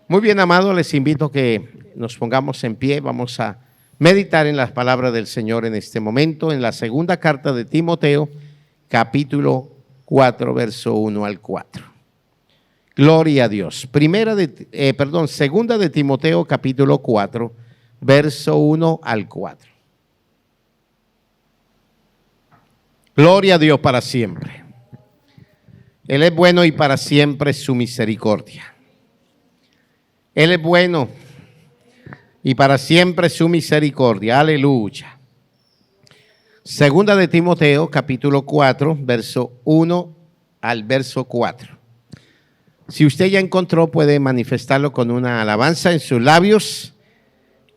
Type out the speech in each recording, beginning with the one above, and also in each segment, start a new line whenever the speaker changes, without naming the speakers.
Muy bien, amados, les invito a que nos pongamos en pie. Vamos a meditar en las palabras del Señor en este momento, en la segunda carta de Timoteo, capítulo 4, verso 1 al 4. Gloria a Dios. Segunda de Timoteo, capítulo 4, verso 1 al 4. Gloria a Dios para siempre. Él es bueno y para siempre su misericordia. Él es bueno y para siempre su misericordia. Aleluya. Segunda de Timoteo, capítulo 4, verso 1 al verso 4. Si usted ya encontró, puede manifestarlo con una alabanza en sus labios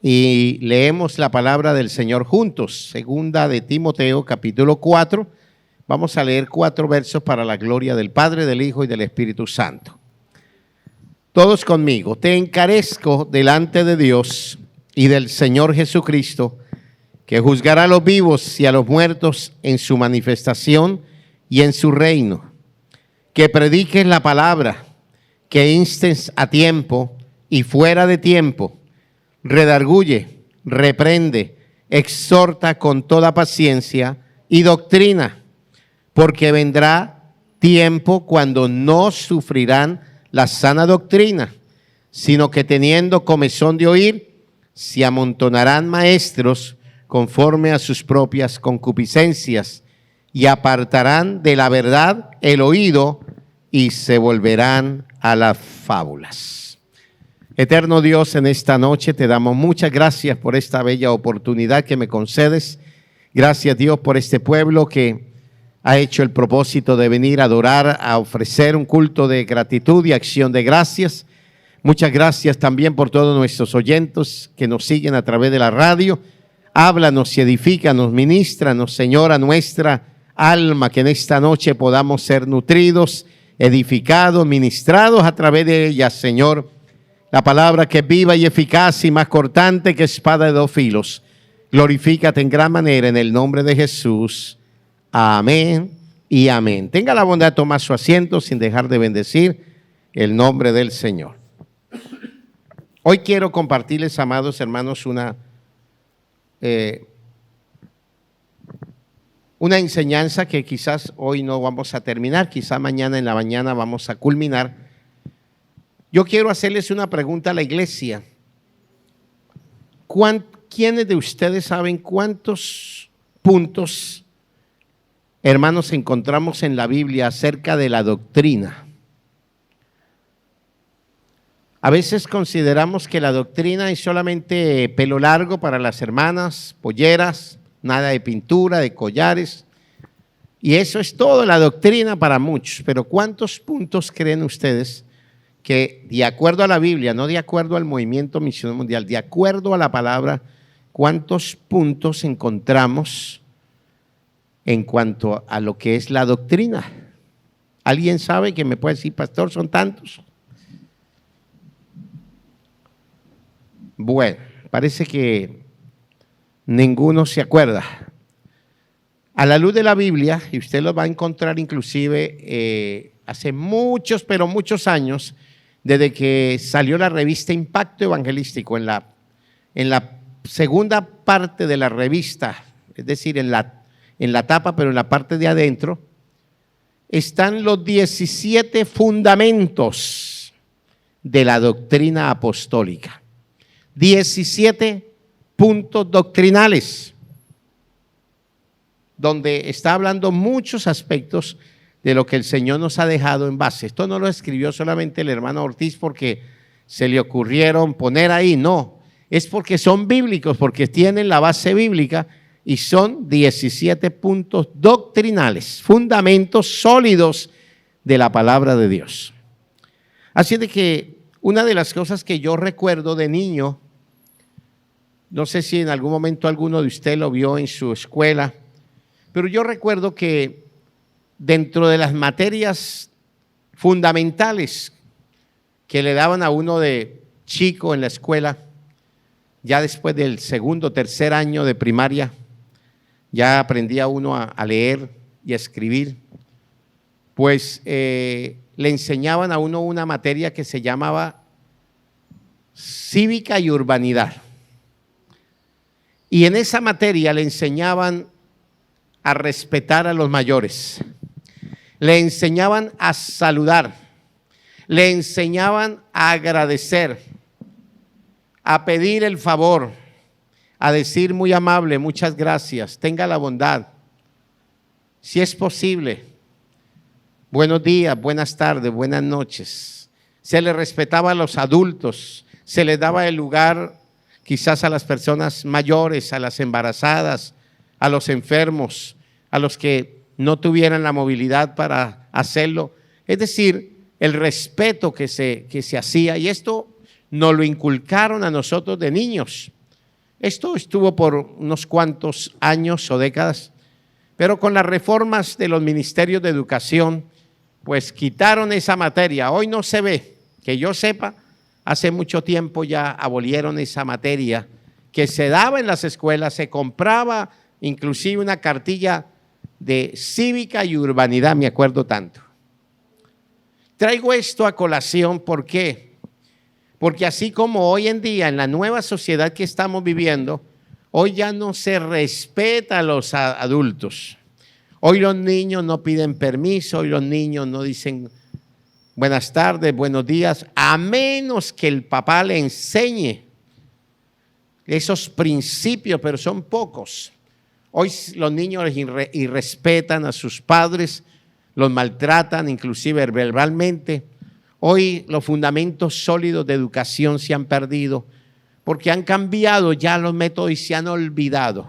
y leemos la palabra del Señor juntos. Segunda de Timoteo, capítulo 4. Vamos a leer 4 versos para la gloria del Padre, del Hijo y del Espíritu Santo. Todos conmigo. Te encarezco delante de Dios y del Señor Jesucristo, que juzgará a los vivos y a los muertos en su manifestación y en su reino. Que prediques la palabra, que instes a tiempo y fuera de tiempo. Redarguye, reprende, exhorta con toda paciencia y doctrina, porque vendrá tiempo cuando no sufrirán la sana doctrina, sino que teniendo comezón de oír, se amontonarán maestros conforme a sus propias concupiscencias y apartarán de la verdad el oído y se volverán a las fábulas. Eterno Dios, en esta noche te damos muchas gracias por esta bella oportunidad que me concedes. Gracias, Dios, por este pueblo que ha hecho el propósito de venir a adorar, a ofrecer un culto de gratitud y acción de gracias. Muchas gracias también por todos nuestros oyentes que nos siguen a través de la radio. Háblanos y edifícanos, ministranos, Señor, a nuestra alma, que en esta noche podamos ser nutridos, edificados, ministrados a través de ella, Señor. La palabra que es viva y eficaz y más cortante que espada de 2 filos. Glorifícate en gran manera en el nombre de Jesús. Amén y amén. Tenga la bondad de tomar su asiento sin dejar de bendecir el nombre del Señor. Hoy quiero compartirles, amados hermanos, una enseñanza que quizás hoy no vamos a terminar, quizás mañana en la mañana vamos a culminar. Yo quiero hacerles una pregunta a la iglesia. ¿Quiénes de ustedes saben cuántos puntos, hermanos, encontramos en la Biblia acerca de la doctrina? A veces consideramos que la doctrina es solamente pelo largo para las hermanas, polleras, nada de pintura, de collares. Y eso es todo la doctrina para muchos. Pero ¿cuántos puntos creen ustedes que, de acuerdo a la Biblia, no de acuerdo al movimiento misionero mundial, de acuerdo a la palabra, cuántos puntos encontramos en cuanto a lo que es la doctrina? ¿Alguien sabe que me puede decir, pastor, son tantos? Bueno, parece que ninguno se acuerda. A la luz de la Biblia, y usted lo va a encontrar inclusive hace muchos, pero muchos años, desde que salió la revista Impacto Evangelístico, en la segunda parte de la revista, es decir, en la tapa, pero en la parte de adentro, están los 17 fundamentos de la doctrina apostólica. 17 puntos doctrinales, donde está hablando muchos aspectos de lo que el Señor nos ha dejado en base. Esto no lo escribió solamente el hermano Ortiz porque se le ocurrieron poner ahí, no. Es porque son bíblicos, porque tienen la base bíblica y son 17 puntos doctrinales, fundamentos sólidos de la palabra de Dios. Así de que una de las cosas que yo recuerdo de niño, no sé si en algún momento alguno de ustedes lo vio en su escuela, pero yo recuerdo que dentro de las materias fundamentales que le daban a uno de chico en la escuela, ya después del segundo o tercer año de primaria, ya aprendía uno a leer y a escribir, pues le enseñaban a uno una materia que se llamaba cívica y urbanidad. Y en esa materia le enseñaban a respetar a los mayores, le enseñaban a saludar, le enseñaban a agradecer, a pedir el favor, a decir muy amable, muchas gracias, tenga la bondad, si es posible, buenos días, buenas tardes, buenas noches. Se le respetaba a los adultos, se les daba el lugar quizás a las personas mayores, a las embarazadas, a los enfermos, a los que no tuvieran la movilidad para hacerlo. Es decir, el respeto que se hacía, y esto nos lo inculcaron a nosotros de niños. Esto estuvo por unos cuantos años o décadas, pero con las reformas de los ministerios de educación, pues quitaron esa materia. Hoy no se ve, que yo sepa, hace mucho tiempo ya abolieron esa materia que se daba en las escuelas, se compraba inclusive una cartilla de cívica y urbanidad, me acuerdo tanto. Traigo esto a colación, ¿por qué? Porque así como hoy en día, en la nueva sociedad que estamos viviendo, hoy ya no se respeta a los adultos. Hoy los niños no piden permiso, hoy los niños no dicen buenas tardes, buenos días, a menos que el papá le enseñe esos principios, pero son pocos. Hoy los niños irrespetan a sus padres, los maltratan inclusive verbalmente. Hoy los fundamentos sólidos de educación se han perdido porque han cambiado ya los métodos y se han olvidado.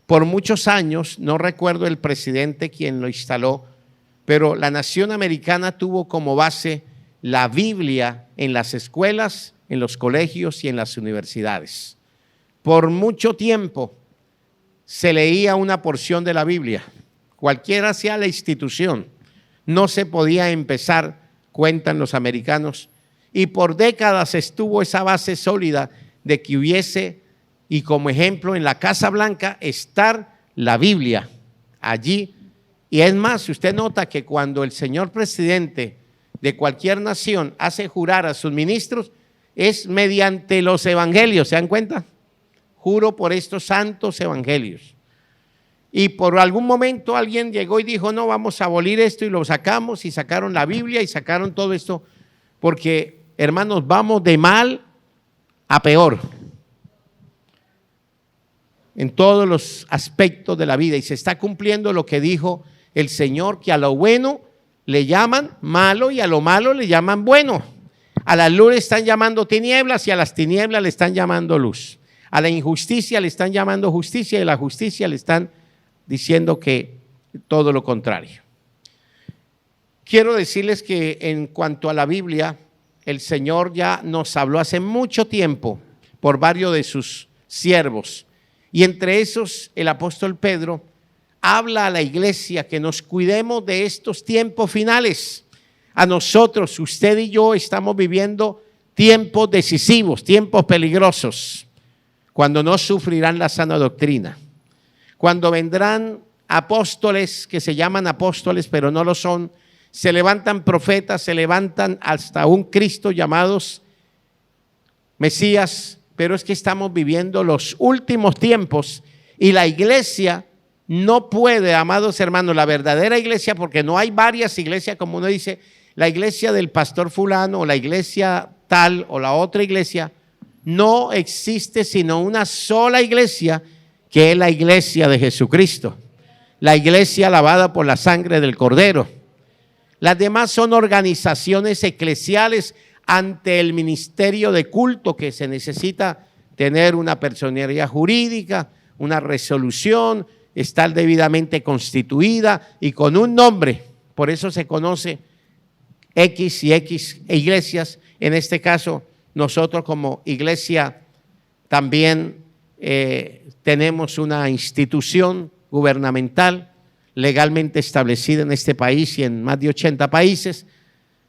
Por muchos años, no recuerdo el presidente quien lo instaló, pero la nación americana tuvo como base la Biblia en las escuelas, en los colegios y en las universidades. Por mucho tiempo se leía una porción de la Biblia, cualquiera sea la institución, no se podía empezar, cuentan los americanos, y por décadas estuvo esa base sólida de que hubiese, y como ejemplo en la Casa Blanca, estar la Biblia allí. Y es más, usted nota que cuando el señor presidente de cualquier nación hace jurar a sus ministros, es mediante los evangelios, ¿se dan cuenta? Juro por estos santos evangelios. Y por algún momento alguien llegó y dijo, no, vamos a abolir esto, y lo sacamos, y sacaron la Biblia y sacaron todo esto, porque, hermanos, vamos de mal a peor en todos los aspectos de la vida, y se está cumpliendo lo que dijo el Señor, que a lo bueno le llaman malo y a lo malo le llaman bueno. A la luz le están llamando tinieblas y a las tinieblas le están llamando luz. A la injusticia le están llamando justicia y a la justicia le están diciendo que todo lo contrario. Quiero decirles que en cuanto a la Biblia, el Señor ya nos habló hace mucho tiempo por varios de sus siervos, y entre esos el apóstol Pedro habla a la iglesia que nos cuidemos de estos tiempos finales. A nosotros, usted y yo, estamos viviendo tiempos decisivos, tiempos peligrosos, cuando no sufrirán la sana doctrina, cuando vendrán apóstoles que se llaman apóstoles pero no lo son, se levantan profetas, se levantan hasta un Cristo llamados Mesías, pero es que estamos viviendo los últimos tiempos y la iglesia no puede, amados hermanos, la verdadera iglesia, porque no hay varias iglesias, como uno dice, la iglesia del pastor fulano o la iglesia tal o la otra iglesia, no existe sino una sola iglesia, que es la iglesia de Jesucristo, la iglesia lavada por la sangre del Cordero. Las demás son organizaciones eclesiales ante el ministerio de culto, que se necesita tener una personería jurídica, una resolución, estar debidamente constituida y con un nombre. Por eso se conoce X y X iglesias. En este caso, nosotros como iglesia también tenemos una institución gubernamental legalmente establecida en este país y en más de 80 países,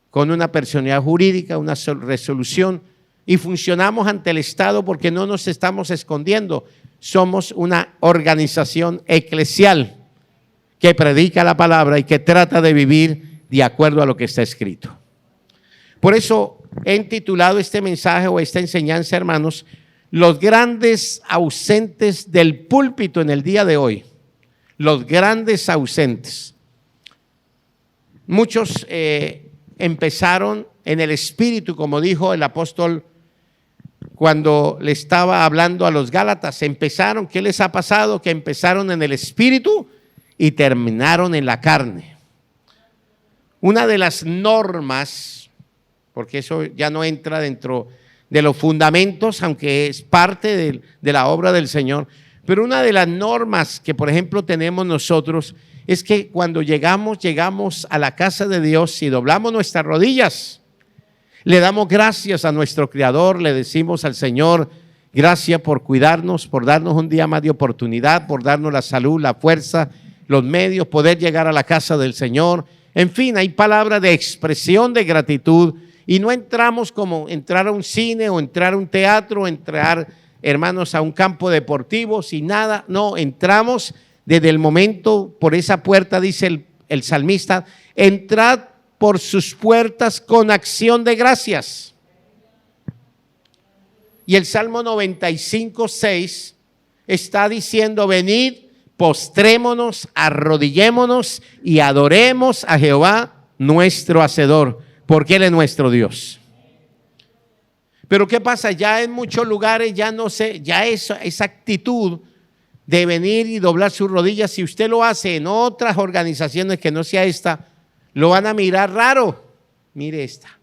con una personalidad jurídica, una resolución, y funcionamos ante el Estado porque no nos estamos escondiendo. Somos una organización eclesial que predica la palabra y que trata de vivir de acuerdo a lo que está escrito. Por eso he titulado este mensaje o esta enseñanza, hermanos, los grandes ausentes del púlpito en el día de hoy. Los grandes ausentes. Muchos empezaron en el espíritu, como dijo el apóstol cuando le estaba hablando a los Gálatas. Empezaron, ¿qué les ha pasado? Que empezaron en el espíritu y terminaron en la carne. Una de las normas, porque eso ya no entra dentro de los fundamentos, aunque es parte de la obra del Señor, pero una de las normas que, por ejemplo, tenemos nosotros es que cuando llegamos a la casa de Dios y doblamos nuestras rodillas, le damos gracias a nuestro Creador, le decimos al Señor, gracias por cuidarnos, por darnos un día más de oportunidad, por darnos la salud, la fuerza, los medios, poder llegar a la casa del Señor. En fin, hay palabras de expresión de gratitud y no entramos como entrar a un cine o entrar a un teatro, entrar, hermanos, a un campo deportivo sin nada. No, entramos desde el momento por esa puerta, dice el salmista, entrad por sus puertas con acción de gracias. Y el Salmo 95:6 está diciendo, venid, postrémonos, arrodillémonos y adoremos a Jehová nuestro Hacedor, porque Él es nuestro Dios. Pero ¿qué pasa? Ya en muchos lugares ya no sé, ya esa actitud de venir y doblar sus rodillas, si usted lo hace en otras organizaciones que no sea esta, lo van a mirar raro. Mire esta,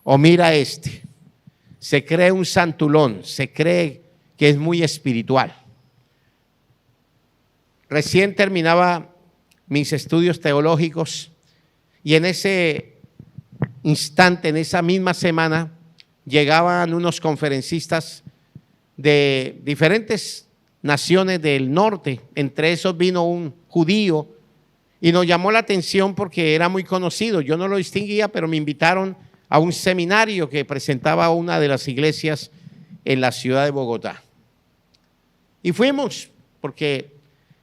o mira este. Se cree un santulón, se cree que es muy espiritual. Recién terminaba mis estudios teológicos y en ese instante, en esa misma semana, llegaban unos conferencistas de diferentes naciones del norte. Entre esos vino un judío y nos llamó la atención porque era muy conocido. Yo no lo distinguía, pero me invitaron a un seminario que presentaba una de las iglesias en la ciudad de Bogotá. Y fuimos porque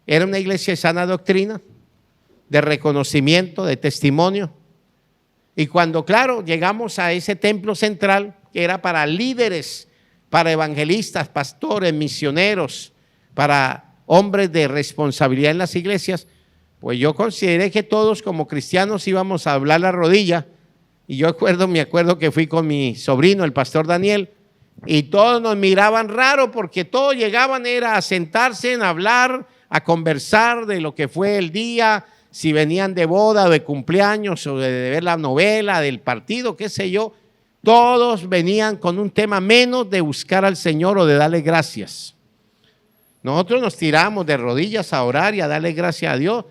era una iglesia de sana doctrina, de reconocimiento, de testimonio. Y cuando, claro, llegamos a ese templo central, que era para líderes, para evangelistas, pastores, misioneros, para hombres de responsabilidad en las iglesias, pues yo consideré que todos como cristianos íbamos a doblar la rodilla. Y yo me acuerdo que fui con mi sobrino, el pastor Daniel, y todos nos miraban raro porque todos llegaban era a sentarse, a hablar, a conversar de lo que fue el día, si venían de boda o de cumpleaños o de ver la novela del partido, qué sé yo. Todos venían con un tema menos de buscar al Señor o de darle gracias. Nosotros nos tiramos de rodillas a orar y a darle gracias a Dios.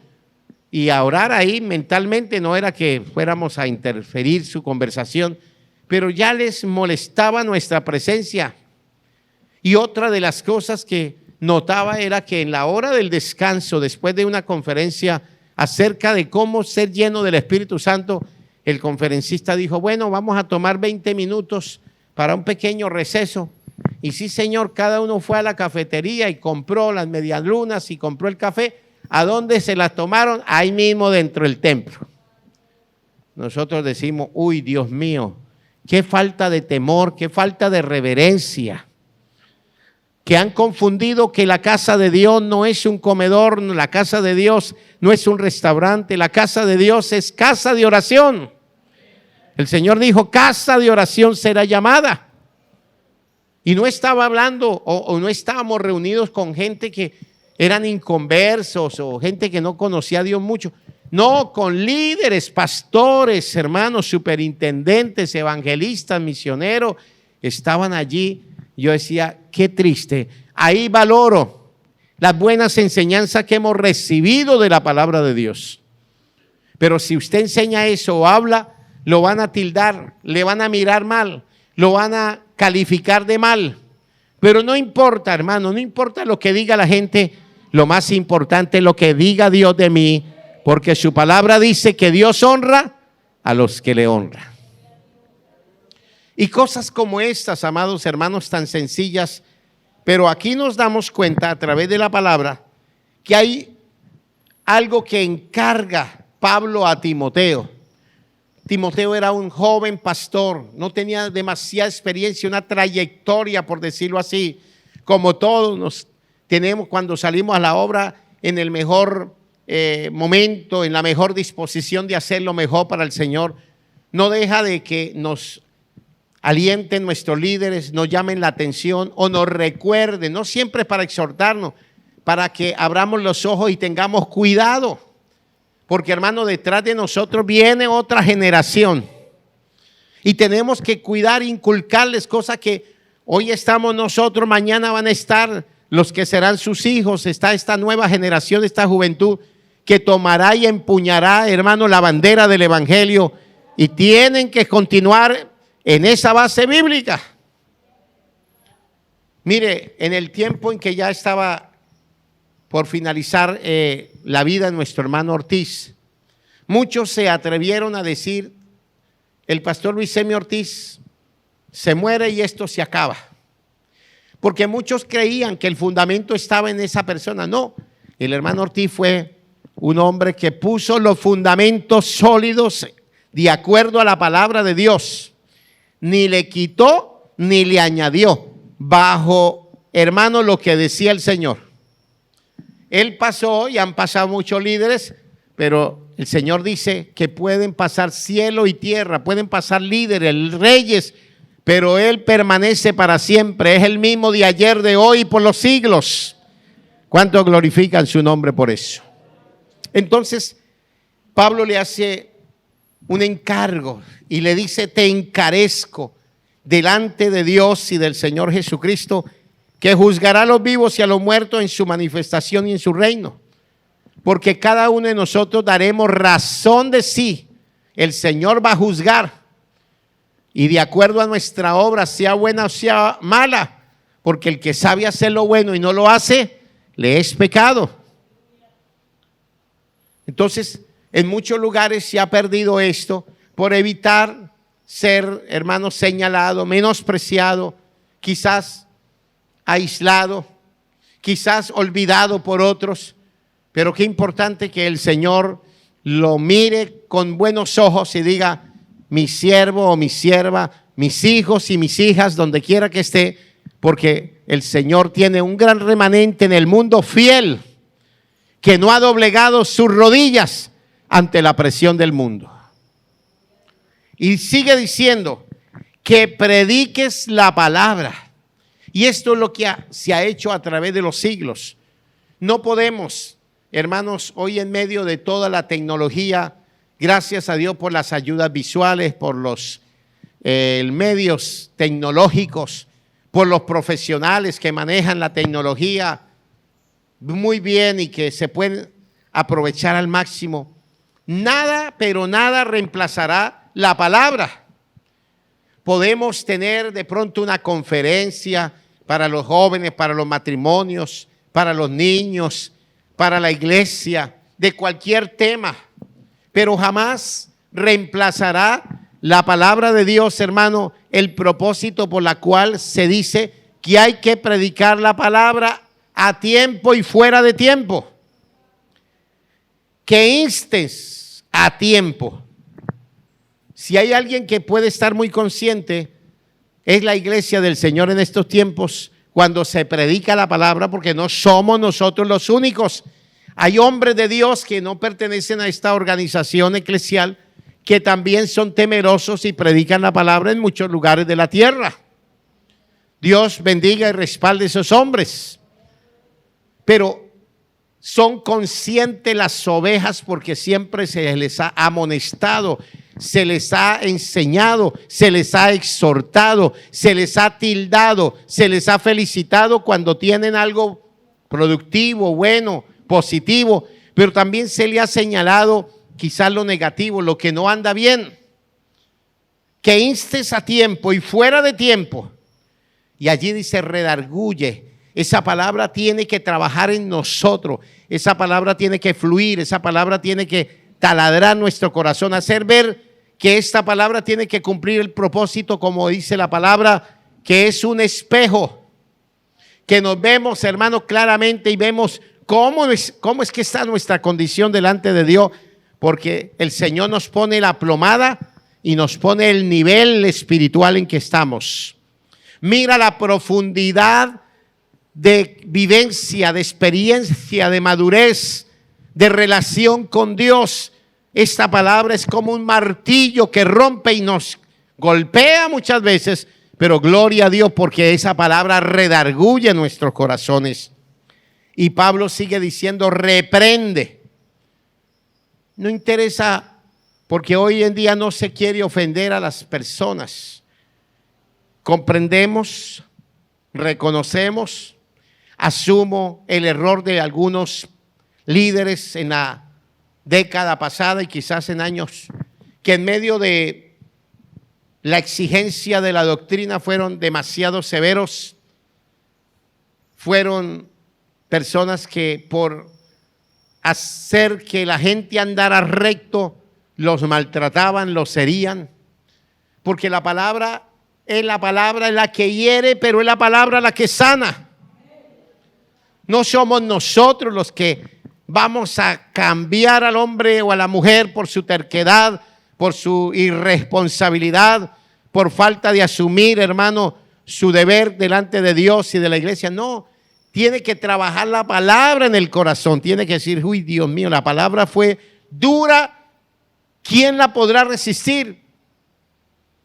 Y a orar ahí mentalmente no era que fuéramos a interferir su conversación, pero ya les molestaba nuestra presencia. Y otra de las cosas que notaba era que en la hora del descanso, después de una conferencia acerca de cómo ser lleno del Espíritu Santo, el conferencista dijo, bueno, vamos a tomar 20 minutos para un pequeño receso. Y sí, señor, cada uno fue a la cafetería y compró las medialunas y compró el café. ¿A dónde se las tomaron? Ahí mismo dentro del templo. Nosotros decimos, uy, Dios mío, qué falta de temor, qué falta de reverencia. Que han confundido que la casa de Dios no es un comedor, la casa de Dios no es un restaurante, la casa de Dios es casa de oración. El Señor dijo, casa de oración será llamada. Y no estaba hablando o no estábamos reunidos con gente que eran inconversos o gente que no conocía a Dios mucho. No, con líderes, pastores, hermanos, superintendentes, evangelistas, misioneros, estaban allí. Yo decía, qué triste. Ahí valoro las buenas enseñanzas que hemos recibido de la palabra de Dios. Pero si usted enseña eso o habla, lo van a tildar, le van a mirar mal, lo van a calificar de mal. Pero no importa, hermano, no importa lo que diga la gente. Lo más importante es lo que diga Dios de mí, porque su palabra dice que Dios honra a los que le honran. Y cosas como estas, amados hermanos, tan sencillas, pero aquí nos damos cuenta a través de la palabra que hay algo que encarga Pablo a Timoteo. Timoteo era un joven pastor, no tenía demasiada experiencia, una trayectoria, por decirlo así, como todos nos tenemos cuando salimos a la obra en el mejor momento, en la mejor disposición de hacer lo mejor para el Señor. No deja de que nos alienten nuestros líderes, nos llamen la atención o nos recuerden, no siempre para exhortarnos, para que abramos los ojos y tengamos cuidado. Porque, hermano, detrás de nosotros viene otra generación y tenemos que cuidar, inculcarles cosas que hoy estamos nosotros, mañana van a estar los que serán sus hijos. Está esta nueva generación, esta juventud que tomará y empuñará, hermano, la bandera del evangelio, y tienen que continuar en esa base bíblica. Mire, en el tiempo en que ya estaba por finalizar la vida de nuestro hermano Ortiz, muchos se atrevieron a decir: el pastor Luis Semi Ortiz se muere y esto se acaba. Porque muchos creían que el fundamento estaba en esa persona. No, el hermano Ortiz fue un hombre que puso los fundamentos sólidos de acuerdo a la palabra de Dios. Ni le quitó ni le añadió, bajo, hermano, lo que decía el Señor. Él pasó y han pasado muchos líderes, pero el Señor dice que pueden pasar cielo y tierra, pueden pasar líderes, reyes, pero Él permanece para siempre. Es el mismo de ayer, de hoy y por los siglos. ¿Cuántos glorifican su nombre por eso? Entonces, Pablo le hace un encargo y le dice: te encarezco delante de Dios y del Señor Jesucristo, que juzgará a los vivos y a los muertos en su manifestación y en su reino. Porque cada uno de nosotros daremos razón de sí. El Señor va a juzgar, y de acuerdo a nuestra obra, sea buena o sea mala, porque el que sabe hacer lo bueno y no lo hace, le es pecado. Entonces, en muchos lugares se ha perdido esto por evitar ser, hermano, señalado, menospreciado, quizás aislado, quizás olvidado por otros. Pero qué importante que el Señor lo mire con buenos ojos y diga: mi siervo o mi sierva, mis hijos y mis hijas, donde quiera que esté, porque el Señor tiene un gran remanente en el mundo fiel, que no ha doblegado sus rodillas ante la presión del mundo. Y sigue diciendo que prediques la palabra. Y esto es lo que se ha hecho a través de los siglos. No podemos, hermanos, hoy en medio de toda la tecnología, gracias a Dios por las ayudas visuales, por los medios tecnológicos, por los profesionales que manejan la tecnología muy bien y que se pueden aprovechar al máximo. Nada, pero nada reemplazará la palabra. Podemos tener de pronto una conferencia para los jóvenes, para los matrimonios, para los niños, para la iglesia, de cualquier tema, pero jamás reemplazará la palabra de Dios, hermano, el propósito por la cual se dice que hay que predicar la palabra a tiempo y fuera de tiempo. Que instes a tiempo. Si hay alguien que puede estar muy consciente, es la iglesia del Señor en estos tiempos, cuando se predica la palabra, porque no somos nosotros los únicos. Hay hombres de Dios que no pertenecen a esta organización eclesial, que también son temerosos y predican la palabra en muchos lugares de la tierra. Dios bendiga y respalde a esos hombres. Pero son conscientes las ovejas, porque siempre se les ha amonestado, se les ha enseñado, se les ha exhortado, se les ha tildado, se les ha felicitado cuando tienen algo productivo, bueno, positivo, pero también se le ha señalado quizás lo negativo, lo que no anda bien. Que instes a tiempo y fuera de tiempo. Y allí dice redarguye. Esa palabra tiene que trabajar en nosotros, esa palabra tiene que fluir, esa palabra tiene que taladrar nuestro corazón, hacer ver que esta palabra tiene que cumplir el propósito, como dice la palabra, que es un espejo, que nos vemos, hermanos, claramente y vemos cómo es que está nuestra condición delante de Dios, porque el Señor nos pone la plomada y nos pone el nivel espiritual en que estamos. Mira la profundidad de vivencia, de experiencia, de madurez, de relación con Dios. Esta palabra es como un martillo que rompe y nos golpea muchas veces, pero gloria a Dios porque esa palabra redarguye nuestros corazones. Y Pablo sigue diciendo, reprende. No interesa, porque hoy en día no se quiere ofender a las personas. Comprendemos, reconocemos, asumo el error de algunos líderes en la década pasada y quizás en años, que en medio de la exigencia de la doctrina fueron demasiado severos, fueron personas que por hacer que la gente andara recto, los maltrataban, los herían, porque la palabra es la que hiere, pero es la palabra la que sana. No somos nosotros los que vamos a cambiar al hombre o a la mujer por su terquedad, por su irresponsabilidad, por falta de asumir, hermano, su deber delante de Dios y de la iglesia. No, tiene que trabajar la palabra en el corazón. Tiene que decir, uy, Dios mío, la palabra fue dura. ¿Quién la podrá resistir?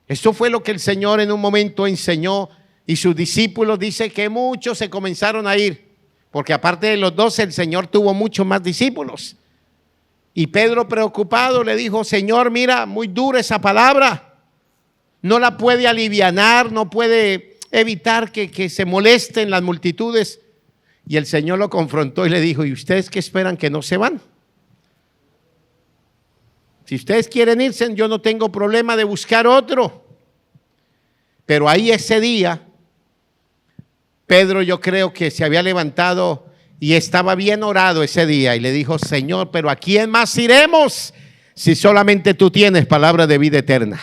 Esto fue lo que el Señor en un momento enseñó y sus discípulos, dice que muchos se comenzaron a ir, porque aparte de los 12 el Señor tuvo muchos más discípulos. Y Pedro, preocupado, le dijo, Señor, mira, muy dura esa palabra, no la puede alivianar, no puede evitar que se molesten las multitudes. Y el Señor lo confrontó y le dijo, ¿y ustedes qué esperan, que no se van? Si ustedes quieren irse, yo no tengo problema de buscar otro. Pero ahí ese día, Pedro, yo creo que se había levantado y estaba bien orado ese día y le dijo, Señor, pero ¿a quién más iremos si solamente tú tienes palabra de vida eterna?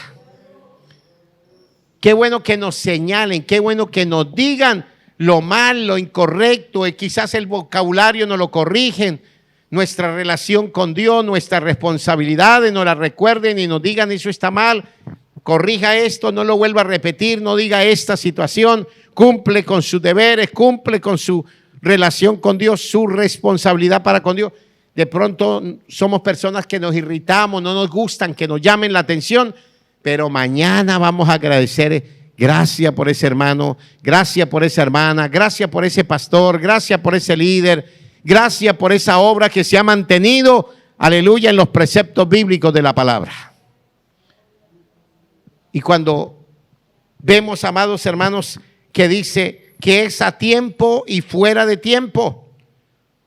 Qué bueno que nos señalen, qué bueno que nos digan lo mal, lo incorrecto, y quizás el vocabulario nos lo corrigen, nuestra relación con Dios, nuestras responsabilidades, nos la recuerden y nos digan, eso está mal, corrija esto, no lo vuelva a repetir, no diga esta situación, cumple con sus deberes, cumple con su relación con Dios, su responsabilidad para con Dios. De pronto somos personas que nos irritamos, no nos gustan que nos llamen la atención, pero mañana vamos a agradecer. Gracias por ese hermano, gracias por esa hermana, gracias por ese pastor, gracias por ese líder, gracias por esa obra que se ha mantenido, aleluya, en los preceptos bíblicos de la palabra. Y cuando vemos, amados hermanos, que dice que es a tiempo y fuera de tiempo,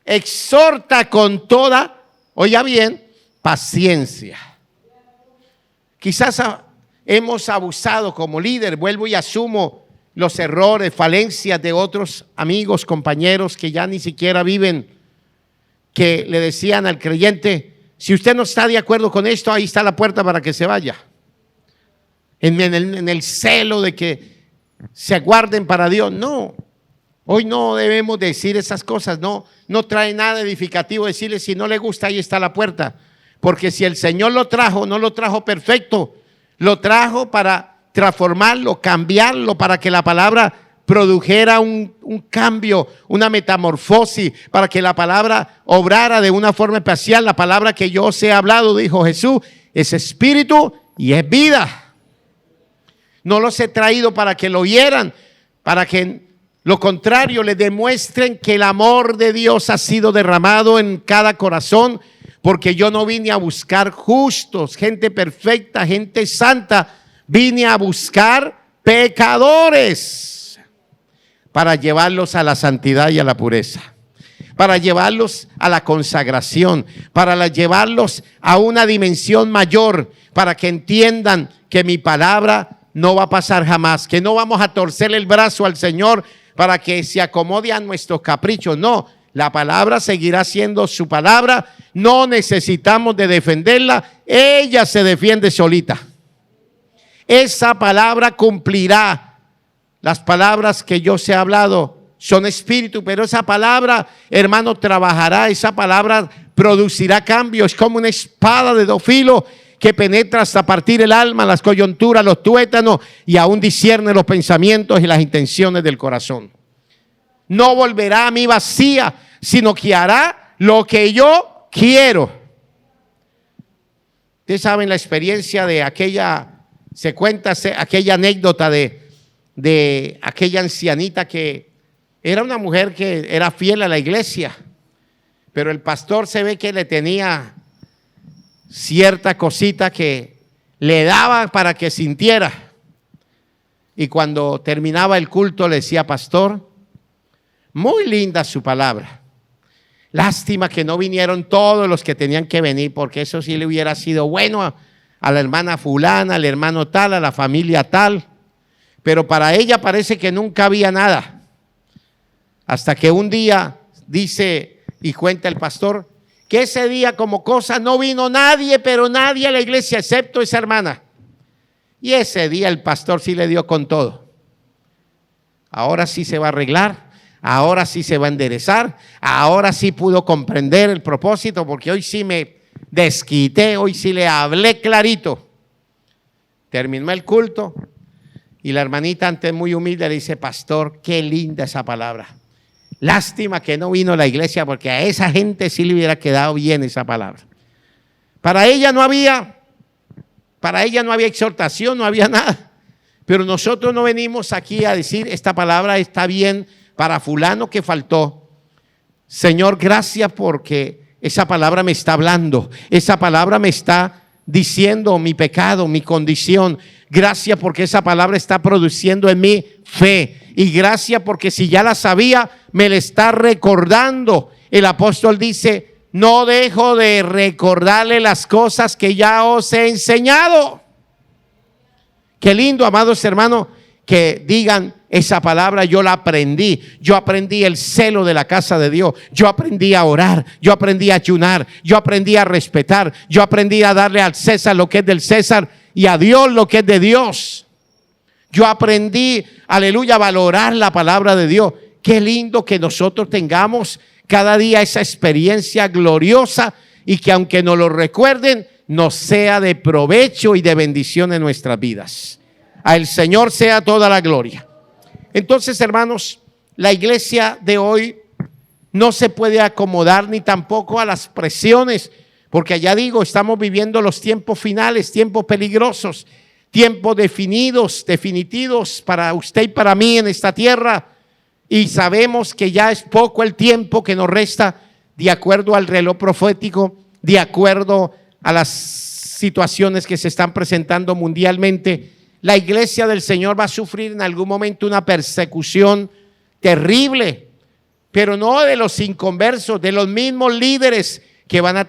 exhorta con toda, oiga bien, paciencia. Quizás hemos abusado como líder, vuelvo y asumo los errores, falencias de otros amigos, compañeros que ya ni siquiera viven, que le decían al creyente, si usted no está de acuerdo con esto, ahí está la puerta para que se vaya. En el celo de que se aguarden para Dios. No, hoy no debemos decir esas cosas, no trae nada edificativo decirle, si no le gusta, ahí está la puerta. Porque si el Señor lo trajo, no lo trajo perfecto, lo trajo para transformarlo, cambiarlo, para que la palabra produjera un cambio, una metamorfosis, para que la palabra obrara de una forma especial. La palabra que yo os he hablado, dijo Jesús, es espíritu y es vida. No los he traído para que lo oyeran, para que lo contrario le demuestren que el amor de Dios ha sido derramado en cada corazón, porque yo no vine a buscar justos, gente perfecta, gente santa, vine a buscar pecadores para llevarlos a la santidad y a la pureza, para llevarlos a la consagración, para llevarlos a una dimensión mayor, para que entiendan que mi palabra no va a pasar jamás, que no vamos a torcer el brazo al Señor para que se acomode a nuestros caprichos. No, la palabra seguirá siendo su palabra, no necesitamos de defenderla, ella se defiende solita. Esa palabra cumplirá. Las palabras que yo os he hablado son espíritu, pero esa palabra, hermano, trabajará, esa palabra producirá cambios. Es como una espada de dos filos que penetra hasta partir el alma, las coyunturas, los tuétanos, y aún discierne los pensamientos y las intenciones del corazón. No volverá a mí vacía, sino que hará lo que yo quiero. Ustedes saben la experiencia de se cuenta aquella anécdota de aquella ancianita que era una mujer que era fiel a la iglesia, pero el pastor se ve que le tenía cierta cosita que le daba para que sintiera. Y cuando terminaba el culto le decía: pastor, muy linda su palabra. Lástima que no vinieron todos los que tenían que venir, porque eso sí le hubiera sido bueno a la hermana fulana, al hermano tal, a la familia tal. Pero para ella parece que nunca había nada. Hasta que un día dice y cuenta el pastor que ese día como cosa no vino nadie, pero nadie a la iglesia excepto esa hermana. Y ese día el pastor sí le dio con todo. Ahora sí se va a arreglar, ahora sí se va a enderezar, ahora sí pudo comprender el propósito, porque hoy sí me desquité, hoy sí le hablé clarito. Terminó el culto y la hermanita, antes muy humilde, le dice: pastor, qué linda esa palabra. Lástima que no vino a la iglesia, porque a esa gente sí le hubiera quedado bien esa palabra. Para ella no había exhortación, no había nada. Pero nosotros no venimos aquí a decir: esta palabra está bien para fulano que faltó. Señor, gracias porque esa palabra me está hablando. Esa palabra me está diciendo mi pecado, mi condición. Gracias porque esa palabra está produciendo en mí fe. Y gracias porque si ya la sabía, me la está recordando. El apóstol dice: no dejo de recordarle las cosas que ya os he enseñado. Qué lindo, amados hermanos, que digan: esa palabra yo la aprendí. Yo aprendí el celo de la casa de Dios. Yo aprendí a orar. Yo aprendí a ayunar. Yo aprendí a respetar. Yo aprendí a darle al César lo que es del César y a Dios lo que es de Dios. Yo aprendí, aleluya, a valorar la palabra de Dios. Qué lindo que nosotros tengamos cada día esa experiencia gloriosa y que aunque nos lo recuerden, nos sea de provecho y de bendición en nuestras vidas. Al Señor sea toda la gloria. Entonces, hermanos, la iglesia de hoy no se puede acomodar ni tampoco a las presiones, porque ya digo, estamos viviendo los tiempos finales, tiempos peligrosos, tiempos definitivos para usted y para mí en esta tierra, y sabemos que ya es poco el tiempo que nos resta de acuerdo al reloj profético, de acuerdo a las situaciones que se están presentando mundialmente. La iglesia del Señor va a sufrir en algún momento una persecución terrible, pero no de los inconversos, de los mismos líderes que van a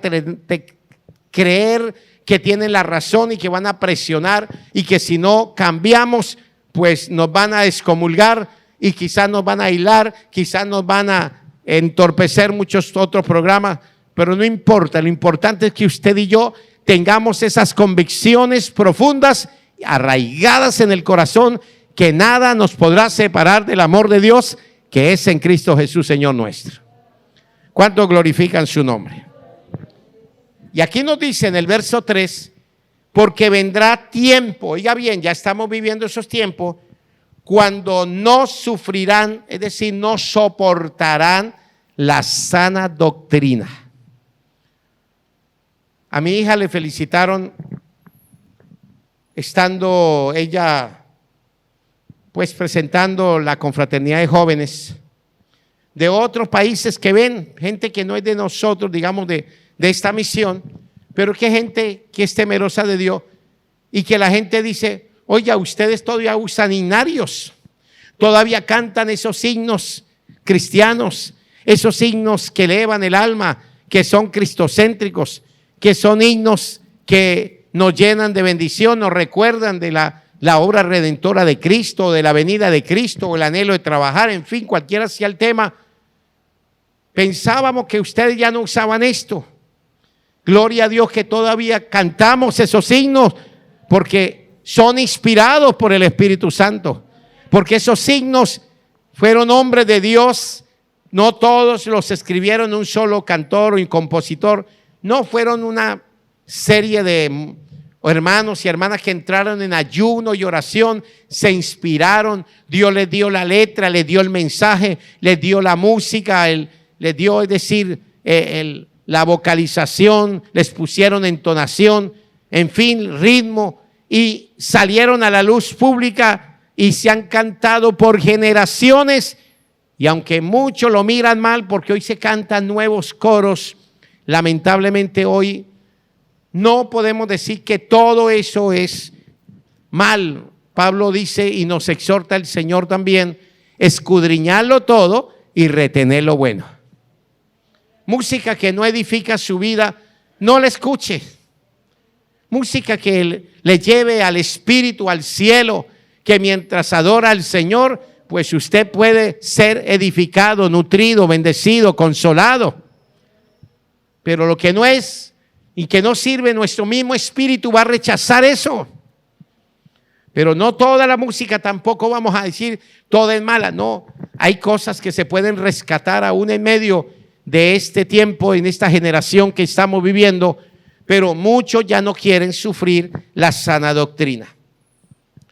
creer que tienen la razón y que van a presionar, y que si no cambiamos, pues nos van a excomulgar y quizás nos van a aislar, quizás nos van a entorpecer muchos otros programas, pero no importa. Lo importante es que usted y yo tengamos esas convicciones profundas, arraigadas en el corazón, que nada nos podrá separar del amor de Dios que es en Cristo Jesús, Señor nuestro. ¿Cuántos glorifican su nombre? Y aquí nos dice en el verso 3, porque vendrá tiempo, oiga bien, ya estamos viviendo esos tiempos, cuando no sufrirán, es decir, no soportarán la sana doctrina. A mi hija le felicitaron estando ella pues presentando la confraternidad de jóvenes de otros países que ven, gente que no es de nosotros, digamos de esta misión, pero que gente que es temerosa de Dios, y que la gente dice: oiga, ustedes todavía usan himnarios, todavía cantan esos himnos cristianos, esos himnos que elevan el alma, que son cristocéntricos, que son himnos que nos llenan de bendición, nos recuerdan de la obra redentora de Cristo, de la venida de Cristo, o el anhelo de trabajar, en fin, cualquiera sea el tema. Pensábamos que ustedes ya no usaban esto. Gloria a Dios que todavía cantamos esos himnos, porque son inspirados por el Espíritu Santo, porque esos himnos fueron hombres de Dios. No todos los escribieron un solo cantor o un compositor, no, fueron una serie de o hermanos y hermanas que entraron en ayuno y oración, se inspiraron, Dios les dio la letra, les dio el mensaje, les dio la música, les dio, es decir, la vocalización, les pusieron entonación, en fin, ritmo, y salieron a la luz pública y se han cantado por generaciones. Y aunque muchos lo miran mal porque hoy se cantan nuevos coros, lamentablemente hoy no podemos decir que todo eso es mal. Pablo dice y nos exhorta el Señor también, escudriñarlo todo y retener lo bueno. Música que no edifica su vida, no la escuche. Música que le lleve al espíritu, al cielo, que mientras adora al Señor, pues usted puede ser edificado, nutrido, bendecido, consolado. Pero lo que no es y que no sirve, nuestro mismo espíritu va a rechazar eso. Pero no toda la música tampoco vamos a decir toda es mala. No, hay cosas que se pueden rescatar aún en medio de este tiempo, en esta generación que estamos viviendo, pero muchos ya no quieren sufrir la sana doctrina.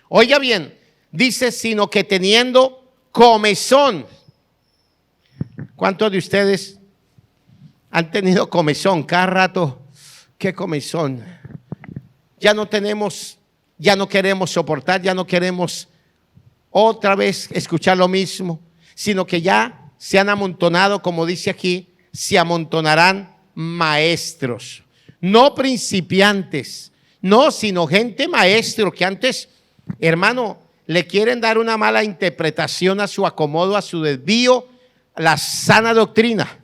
Oiga bien, dice, sino que teniendo comezón. ¿Cuántos de ustedes han tenido comezón? Cada rato, qué comezón. Ya no queremos soportar, ya no queremos otra vez escuchar lo mismo, sino que ya se han amontonado, como dice aquí, se amontonarán maestros, no principiantes, no, sino gente maestro que antes, hermano, le quieren dar una mala interpretación a su acomodo, a su desvío, la sana doctrina,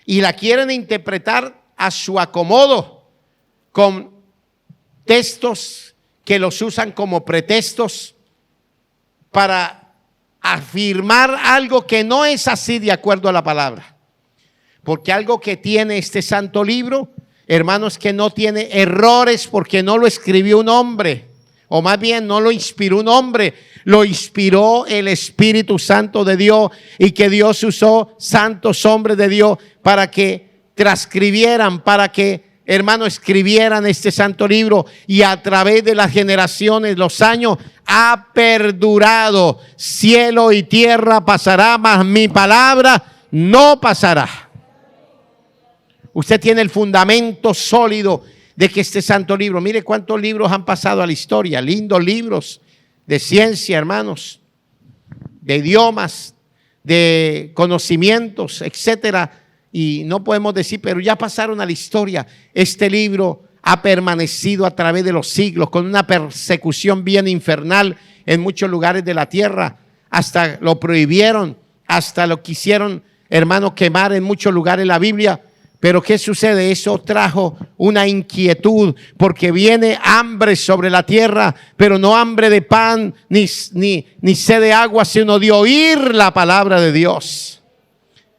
y la quieren interpretar a su acomodo con textos que los usan como pretextos para afirmar algo que no es así de acuerdo a la palabra. Porque algo que tiene este santo libro, hermanos, que no tiene errores porque no lo escribió un hombre, o más bien no lo inspiró un hombre, lo inspiró el Espíritu Santo de Dios, y que Dios usó santos hombres de Dios para que transcribieran, para que, hermano, escribieran este santo libro, y a través de las generaciones, los años, ha perdurado. Cielo y tierra pasará, mas mi palabra no pasará. Usted tiene el fundamento sólido de que este santo libro, mire cuántos libros han pasado a la historia, lindos libros de ciencia, hermanos, de idiomas, de conocimientos, etcétera. Y no podemos decir, pero ya pasaron a la historia. Este libro ha permanecido a través de los siglos con una persecución bien infernal en muchos lugares de la tierra. Hasta lo prohibieron, hasta lo quisieron, hermano, quemar en muchos lugares la Biblia. Pero ¿qué sucede? Eso trajo una inquietud, porque viene hambre sobre la tierra, pero no hambre de pan ni sed de agua, sino de oír la palabra de Dios.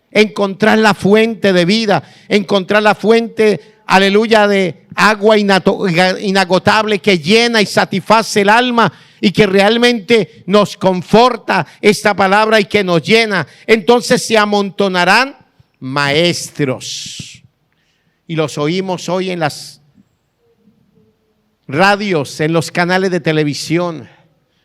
Encontrar la fuente de vida, encontrar la fuente, aleluya, de agua inagotable que llena y satisface el alma, y que realmente nos conforta esta palabra y que nos llena. Entonces se amontonarán maestros, y los oímos hoy en las radios, en los canales de televisión,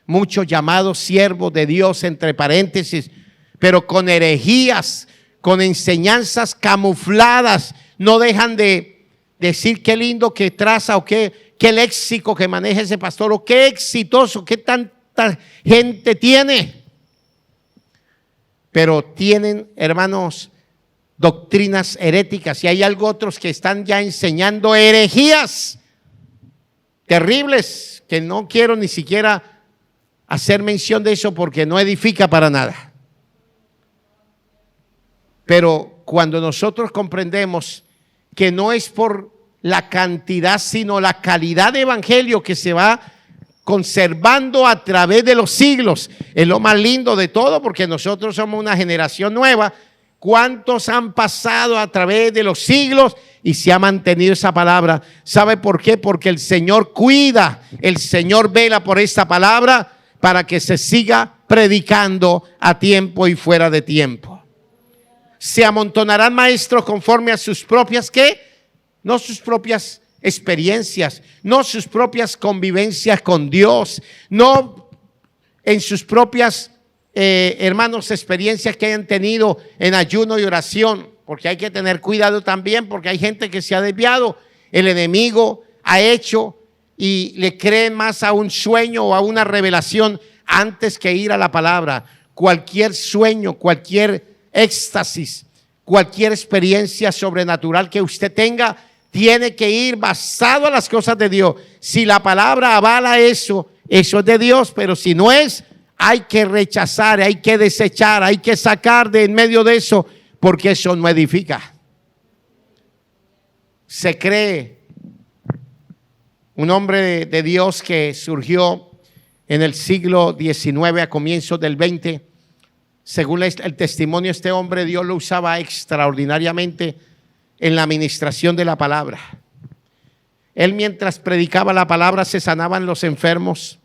muchos llamados siervos de Dios, entre paréntesis, pero con herejías, con enseñanzas camufladas. No dejan de decir qué lindo que traza, o qué léxico que maneja ese pastor, o qué exitoso, qué tanta gente tiene. Pero tienen, hermanos, doctrinas heréticas, y hay algo otros que están ya enseñando herejías terribles, que no quiero ni siquiera hacer mención de eso porque no edifica para nada. Pero cuando nosotros comprendemos que no es por la cantidad, sino la calidad de evangelio que se va conservando a través de los siglos, es lo más lindo de todo, porque nosotros somos una generación nueva. ¿Cuántos han pasado a través de los siglos y se ha mantenido esa palabra? ¿Sabe por qué? Porque el Señor cuida, el Señor vela por esta palabra para que se siga predicando a tiempo y fuera de tiempo. Se amontonarán maestros conforme a sus propias, ¿qué? No sus propias experiencias, no sus propias convivencias con Dios, no en sus propias, hermanos, experiencias que hayan tenido en ayuno y oración, porque hay que tener cuidado también, porque hay gente que se ha desviado. El enemigo ha hecho y le cree más a un sueño o a una revelación antes que ir a la palabra. Cualquier sueño, cualquier éxtasis, cualquier experiencia sobrenatural que usted tenga, tiene que ir basado a las cosas de Dios. Si la palabra avala eso, eso es de Dios, pero si no es, hay que rechazar, hay que desechar, hay que sacar de en medio de eso, porque eso no edifica. Se cree un hombre de Dios que surgió en el siglo XIX, a comienzos del XX. Según el testimonio, este hombre Dios lo usaba extraordinariamente en la administración de la palabra. Él, mientras predicaba la palabra, se sanaban los enfermos,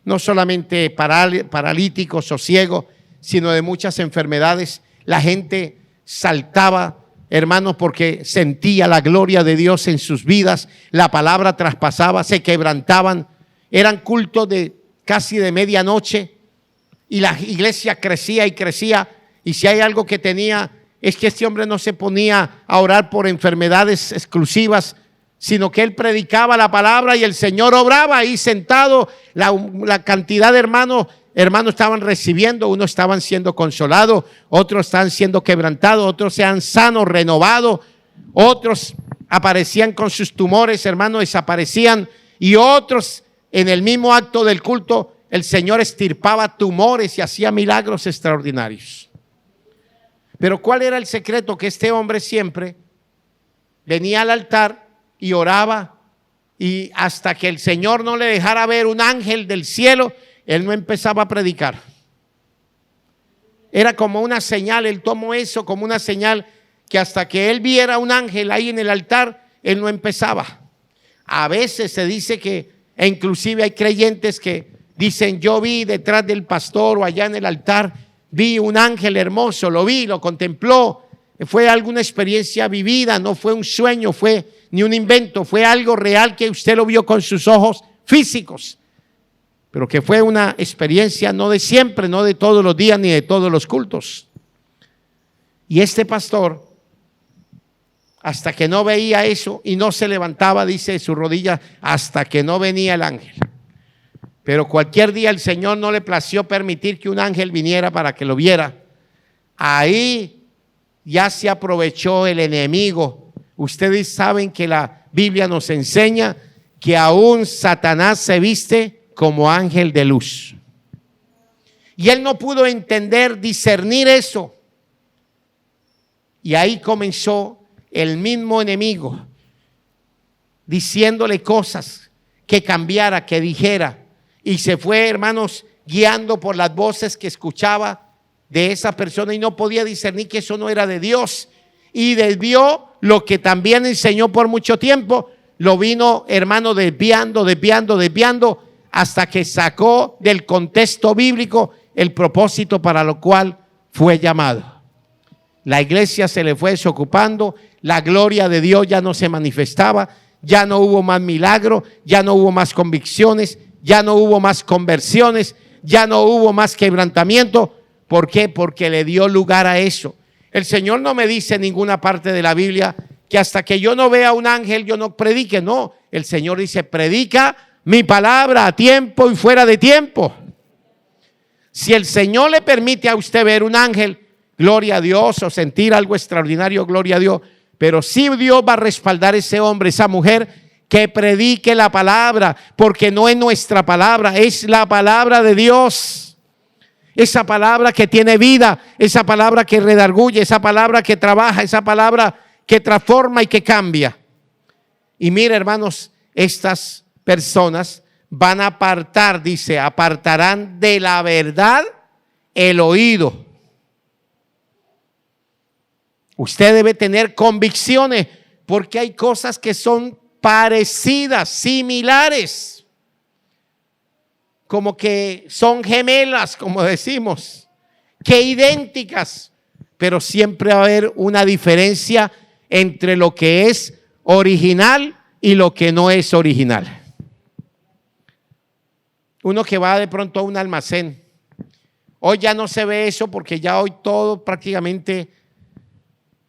no solamente paralíticos o ciegos, sino de muchas enfermedades. La gente saltaba, hermanos, porque sentía la gloria de Dios en sus vidas. La palabra traspasaba, se quebrantaban. Eran cultos de casi de medianoche y la iglesia crecía y crecía. Y si hay algo que tenía, es que este hombre no se ponía a orar por enfermedades exclusivas, sino que él predicaba la palabra y el Señor obraba ahí sentado. La cantidad de hermanos estaban recibiendo, unos estaban siendo consolados, otros estaban siendo quebrantados, otros sean sanos, renovados, otros aparecían con sus tumores, hermanos, desaparecían, y otros en el mismo acto del culto, el Señor extirpaba tumores y hacía milagros extraordinarios. Pero ¿cuál era el secreto? Que este hombre siempre venía al altar y oraba, y hasta que el Señor no le dejara ver un ángel del cielo, él no empezaba a predicar. Era como una señal, él tomó eso como una señal, que hasta que él viera un ángel ahí en el altar, él no empezaba. A veces se dice que, e inclusive hay creyentes que dicen: yo vi detrás del pastor o allá en el altar, vi un ángel hermoso, lo vi, lo contempló. Fue alguna experiencia vivida, no fue un sueño, fue ni un invento, fue algo real que usted lo vio con sus ojos físicos, pero que fue una experiencia no de siempre, no de todos los días ni de todos los cultos. Y este pastor, hasta que no veía eso y no se levantaba, dice, de su rodilla, hasta que no venía el ángel. Pero cualquier día el Señor no le plació permitir que un ángel viniera para que lo viera. Ahí ya se aprovechó el enemigo. Ustedes saben que la Biblia nos enseña que aún Satanás se viste como ángel de luz. Y él no pudo entender, discernir eso. Y ahí comenzó el mismo enemigo diciéndole cosas, que cambiara, que dijera. Y se fue, hermanos, guiando por las voces que escuchaba de esa persona, y no podía discernir que eso no era de Dios. Y desvió lo que también enseñó por mucho tiempo. Lo vino, hermano, desviando, hasta que sacó del contexto bíblico el propósito para lo cual fue llamado. La iglesia se le fue desocupando, la gloria de Dios ya no se manifestaba, ya no hubo más milagro, ya no hubo más convicciones, ya no hubo más conversiones, ya no hubo más quebrantamiento. ¿Por qué? Porque le dio lugar a eso. El Señor no me dice en ninguna parte de la Biblia que hasta que yo no vea un ángel yo no predique. No, el Señor dice: predica mi palabra a tiempo y fuera de tiempo. Si el Señor le permite a usted ver un ángel, gloria a Dios, o sentir algo extraordinario, gloria a Dios. Pero si Dios va a respaldar a ese hombre, esa mujer, que predique la palabra, porque no es nuestra palabra, es la palabra de Dios. Esa palabra que tiene vida, esa palabra que redarguye, esa palabra que trabaja, esa palabra que transforma y que cambia. Y mire, hermanos, estas personas van a apartar, dice, apartarán de la verdad el oído. Usted debe tener convicciones, porque hay cosas que son parecidas, similares, como que son gemelas, como decimos, que idénticas, pero siempre va a haber una diferencia entre lo que es original y lo que no es original. Uno que va de pronto a un almacén. Hoy ya no se ve eso porque ya hoy todo prácticamente,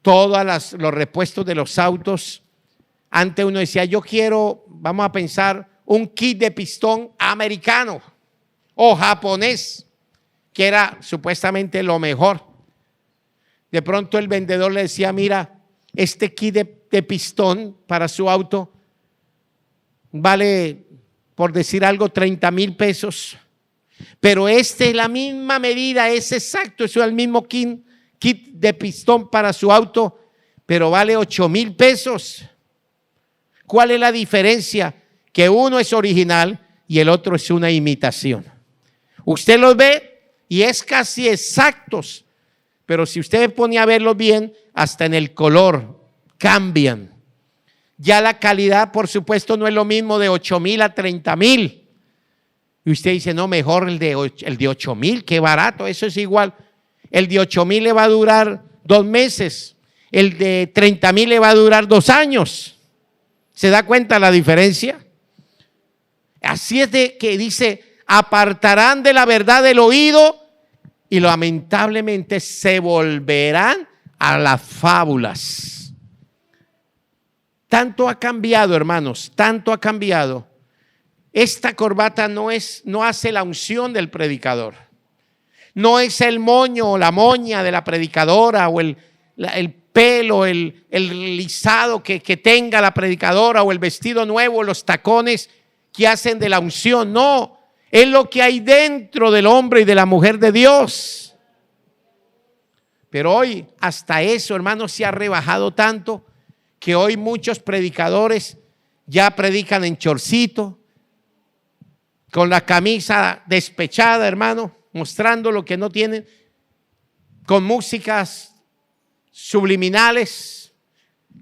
todos los repuestos de los autos. Antes uno decía, yo quiero, vamos a pensar, un kit de pistón americano o japonés, que era supuestamente lo mejor. De pronto el vendedor le decía, mira, este kit de pistón para su auto vale, por decir algo, 30,000 pesos. Pero este es la misma medida, es exacto, es el mismo kit de pistón para su auto, pero vale 8,000 pesos. ¿Cuál es la diferencia? Que uno es original y el otro es una imitación. Usted los ve y es casi exactos, pero si usted pone a verlos bien, hasta en el color cambian. Ya la calidad, por supuesto, no es lo mismo de 8,000 a 30,000. Y usted dice, no, mejor el de 8,000, qué barato, eso es igual. El de 8,000 le va a durar 2 meses, el de 30,000 le va a durar 2 años. ¿Se da cuenta la diferencia? Así es de que dice, apartarán de la verdad el oído y lamentablemente se volverán a las fábulas. Tanto ha cambiado, hermanos, tanto ha cambiado. Esta corbata no hace la unción del predicador. No es el moño o la moña de la predicadora o el pelo, el lisado que tenga la predicadora o el vestido nuevo, los tacones que hacen de la unción. No, es lo que hay dentro del hombre y de la mujer de Dios. Pero hoy hasta eso, hermanos, se ha rebajado tanto que hoy muchos predicadores ya predican en chorcito, con la camisa despechada, hermano, mostrando lo que no tienen, con músicas subliminales,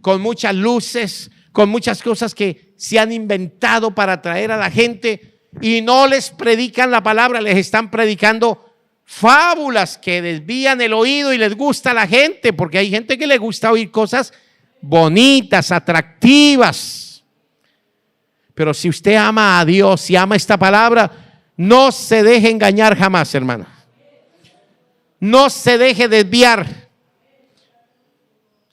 con muchas luces, con muchas cosas que se han inventado para atraer a la gente y no les predican la palabra, les están predicando fábulas que desvían el oído y les gusta a la gente, porque hay gente que le gusta oír cosas bonitas, atractivas. Pero si usted ama a Dios y ama esta palabra, no se deje engañar jamás, hermano. No se deje desviar.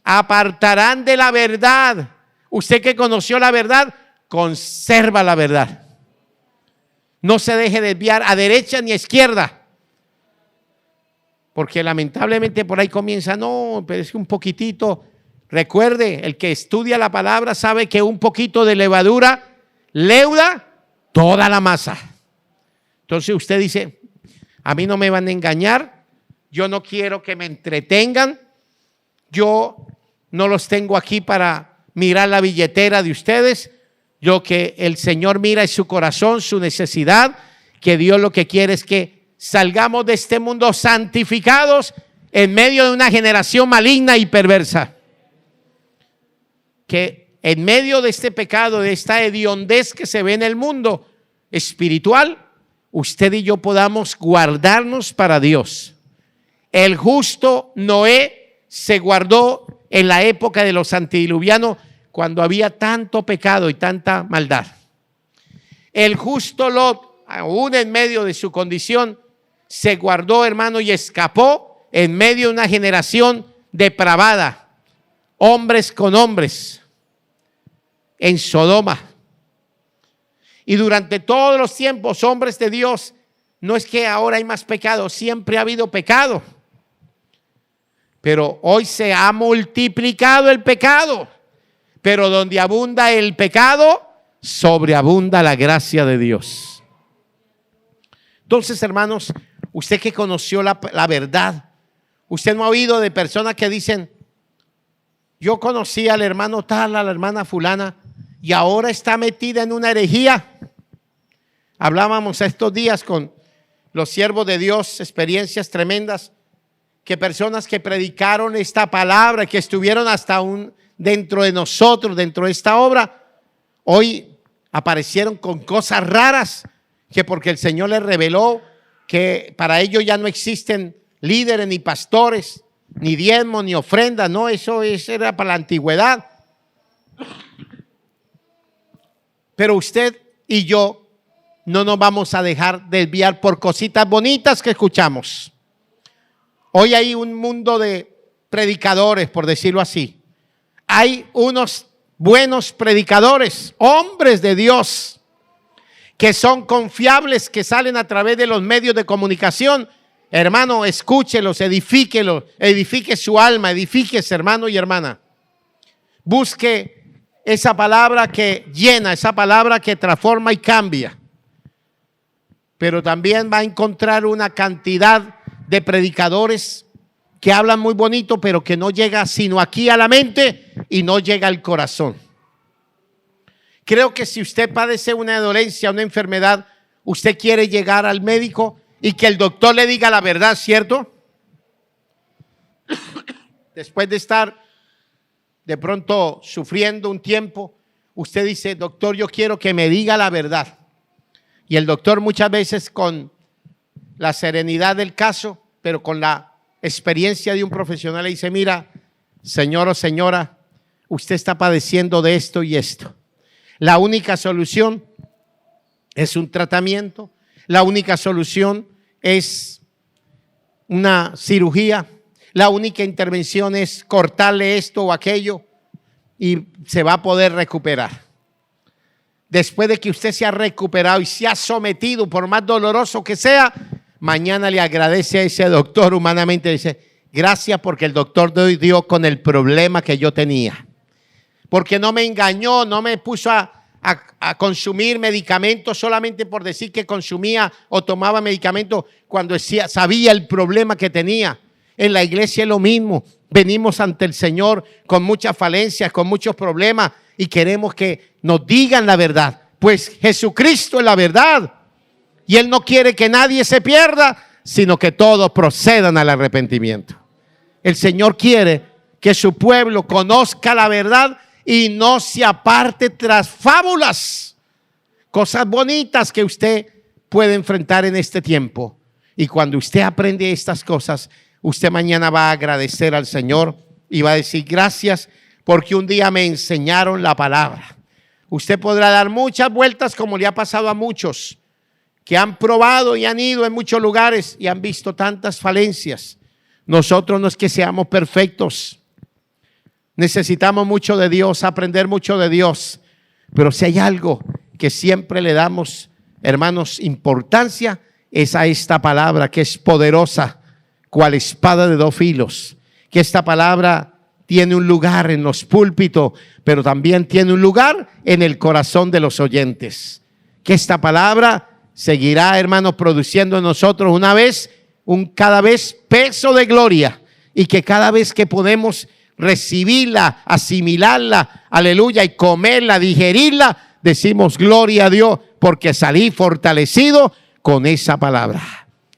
Apartarán de la verdad. Usted que conoció la verdad, conserva la verdad. No se deje desviar a derecha ni a izquierda. Porque lamentablemente por ahí comienza, no, pero es que un poquitito. Recuerde, el que estudia la palabra sabe que un poquito de levadura leuda toda la masa. Entonces usted dice, a mí no me van a engañar, yo no quiero que me entretengan, yo no los tengo aquí para mirar la billetera de ustedes. Lo que el Señor mira es su corazón, su necesidad, que Dios lo que quiere es que salgamos de este mundo santificados en medio de una generación maligna y perversa. Que en medio de este pecado, de esta hediondez que se ve en el mundo espiritual, usted y yo podamos guardarnos para Dios. El justo Noé se guardó en la época de los antediluvianos, cuando había tanto pecado y tanta maldad. El justo Lot, aún en medio de su condición, se guardó, hermano, y escapó en medio de una generación depravada, hombres con hombres, en Sodoma. Y durante todos los tiempos, hombres de Dios, no es que ahora hay más pecado, siempre ha habido pecado, pero hoy se ha multiplicado el pecado. Pero donde abunda el pecado, sobreabunda la gracia de Dios. Entonces, hermanos, usted que conoció la verdad, usted no ha oído de personas que dicen, yo conocí al hermano tal, a la hermana fulana, y ahora está metida en una herejía. Hablábamos estos días con los siervos de Dios, experiencias tremendas, que personas que predicaron esta palabra, que estuvieron hasta dentro de nosotros, dentro de esta obra, hoy aparecieron con cosas raras, que porque el Señor les reveló que para ellos ya no existen líderes ni pastores, ni diezmos, ni ofrendas, no, eso era para la antigüedad. Pero usted y yo no nos vamos a dejar desviar por cositas bonitas que escuchamos. Hoy hay un mundo de predicadores, por decirlo así. Hay unos buenos predicadores, hombres de Dios, que son confiables, que salen a través de los medios de comunicación. Hermano, escúchelos, edifíquelos, edifique su alma, edifíquese, hermano y hermana. Busque esa palabra que llena, esa palabra que transforma y cambia. Pero también va a encontrar una cantidad de predicadores que hablan muy bonito, pero que no llega sino aquí a la mente y no llega al corazón. Creo que si usted padece una dolencia, una enfermedad, usted quiere llegar al médico y que el doctor le diga la verdad, ¿cierto? Después de estar de pronto sufriendo un tiempo, usted dice, doctor, yo quiero que me diga la verdad. Y el doctor muchas veces con la serenidad del caso, pero con la experiencia de un profesional le dice, mira, señor o señora, usted está padeciendo de esto y esto. La única solución es un tratamiento. La única solución es una cirugía. La única intervención es cortarle esto o aquello y se va a poder recuperar. Después de que usted se ha recuperado y se ha sometido, por más doloroso que sea, mañana le agradece a ese doctor humanamente. Dice, gracias porque el doctor dio con el problema que yo tenía. Porque no me engañó, no me puso a consumir medicamentos solamente por decir que consumía o tomaba medicamentos cuando sabía el problema que tenía. En la iglesia es lo mismo. Venimos ante el Señor con muchas falencias, con muchos problemas y queremos que nos digan la verdad. Pues Jesucristo es la verdad y Él no quiere que nadie se pierda, sino que todos procedan al arrepentimiento. El Señor quiere que su pueblo conozca la verdad y no se aparte tras fábulas, cosas bonitas que usted puede enfrentar en este tiempo. Y cuando usted aprende estas cosas, usted mañana va a agradecer al Señor y va a decir gracias porque un día me enseñaron la palabra. Usted podrá dar muchas vueltas como le ha pasado a muchos que han probado y han ido en muchos lugares y han visto tantas falencias. Nosotros no es que seamos perfectos. Necesitamos mucho de Dios, aprender mucho de Dios. Pero si hay algo que siempre le damos, hermanos, importancia, es a esta palabra que es poderosa, cual espada de dos filos. Que esta palabra tiene un lugar en los púlpitos, pero también tiene un lugar en el corazón de los oyentes. Que esta palabra seguirá, hermanos, produciendo en nosotros cada vez peso de gloria. Y que cada vez que podemos recibirla, asimilarla, aleluya, y comerla, digerirla, decimos gloria a Dios porque salí fortalecido con esa palabra.